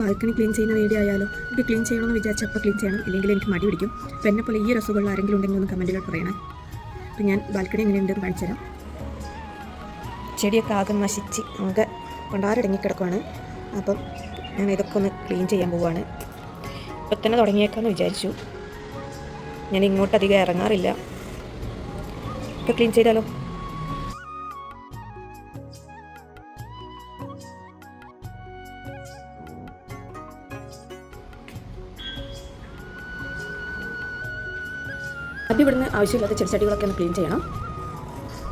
Balcony clean ചെയ്യുന്ന video ആയാലോ? എനിക്ക് ക്ലീൻ ചെയ്യണമെന്ന് വിചാരിച്ചാൽ അപ്പോൾ ക്ലീൻ ചെയ്യണം, ഇല്ലെങ്കിൽ എനിക്ക് മടി പിടിക്കും. അപ്പോൾ എന്നെപ്പോലെ ഈ രസമുള്ള ആരെങ്കിലും ഉണ്ടെങ്കിൽ ഒന്ന് കമൻറ്റിലോട്ട് പറയണേ. അപ്പോൾ ഞാൻ ബാൽക്കണി എങ്ങനെയുണ്ടെന്ന് കാണിച്ചു തരാം. ചെടിയൊക്കെ ആകെ നശിച്ച് ആകെ കൊണ്ടാരടങ്ങിക്കിടക്കുവാണ്. അപ്പം ഞാൻ ഇതൊക്കെ ഒന്ന് ക്ലീൻ ചെയ്യാൻ പോവുകയാണ്. ഇപ്പം തന്നെ തുടങ്ങിയേക്കാമെന്ന് വിചാരിച്ചു. ഞാൻ ഇങ്ങോട്ടധികം ഇറങ്ങാറില്ല. ഒക്കെ ക്ലീൻ ചെയ്താലോ? ആദ്യം ഇവിടുന്ന് ആവശ്യമില്ലാത്ത ചെടിച്ചട്ടികളൊക്കെ ഒന്ന് ക്ലീൻ ചെയ്യണം.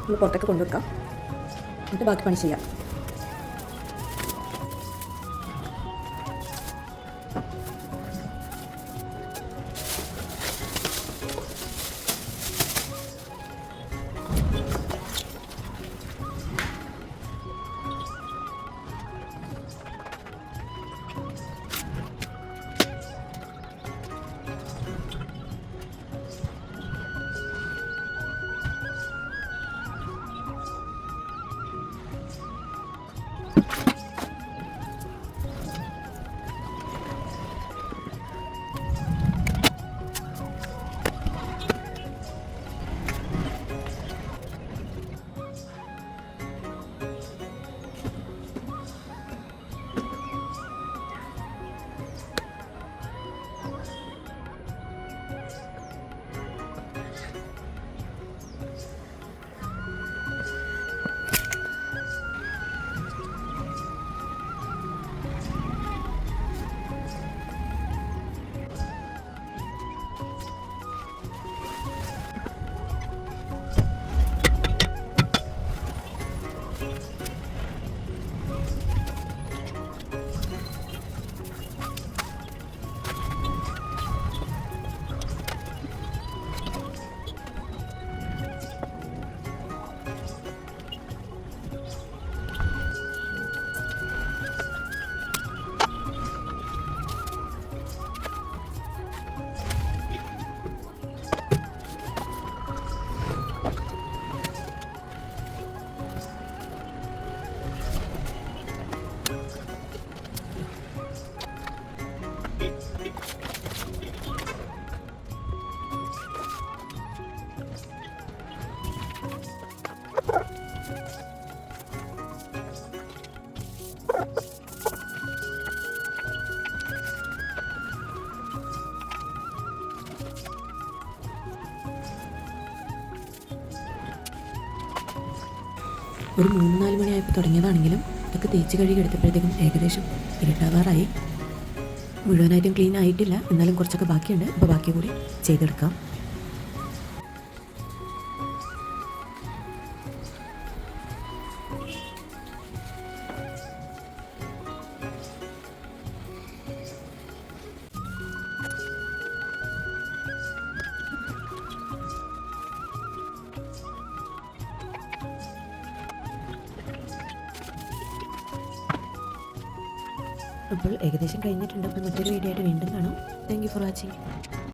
നമ്മൾ പുറത്തൊക്കെ കൊണ്ടുവെക്കാം, എന്നിട്ട് ബാക്കി പണി ചെയ്യാം. ഒരു 3-4 മണിയായപ്പോൾ തുടങ്ങിയതാണെങ്കിലും ഇതൊക്കെ തേച്ച് കഴുകി എടുത്തപ്പോഴത്തേക്കും ഏകദേശം ഇരുട്ടാവാറായി. മുഴുവനായിട്ടും ക്ലീൻ ആയിട്ടില്ല, എന്നാലും കുറച്ചൊക്കെ ബാക്കിയുണ്ട്. അപ്പോൾ ബാക്കി കൂടി ചെയ്തെടുക്കാം. അപ്പോൾ ഏകദേശം കഴിഞ്ഞിട്ടുണ്ട്. അപ്പോൾ മറ്റൊരു വീഡിയോ ആയിട്ട് വീണ്ടും കാണാം. Thank you for watching.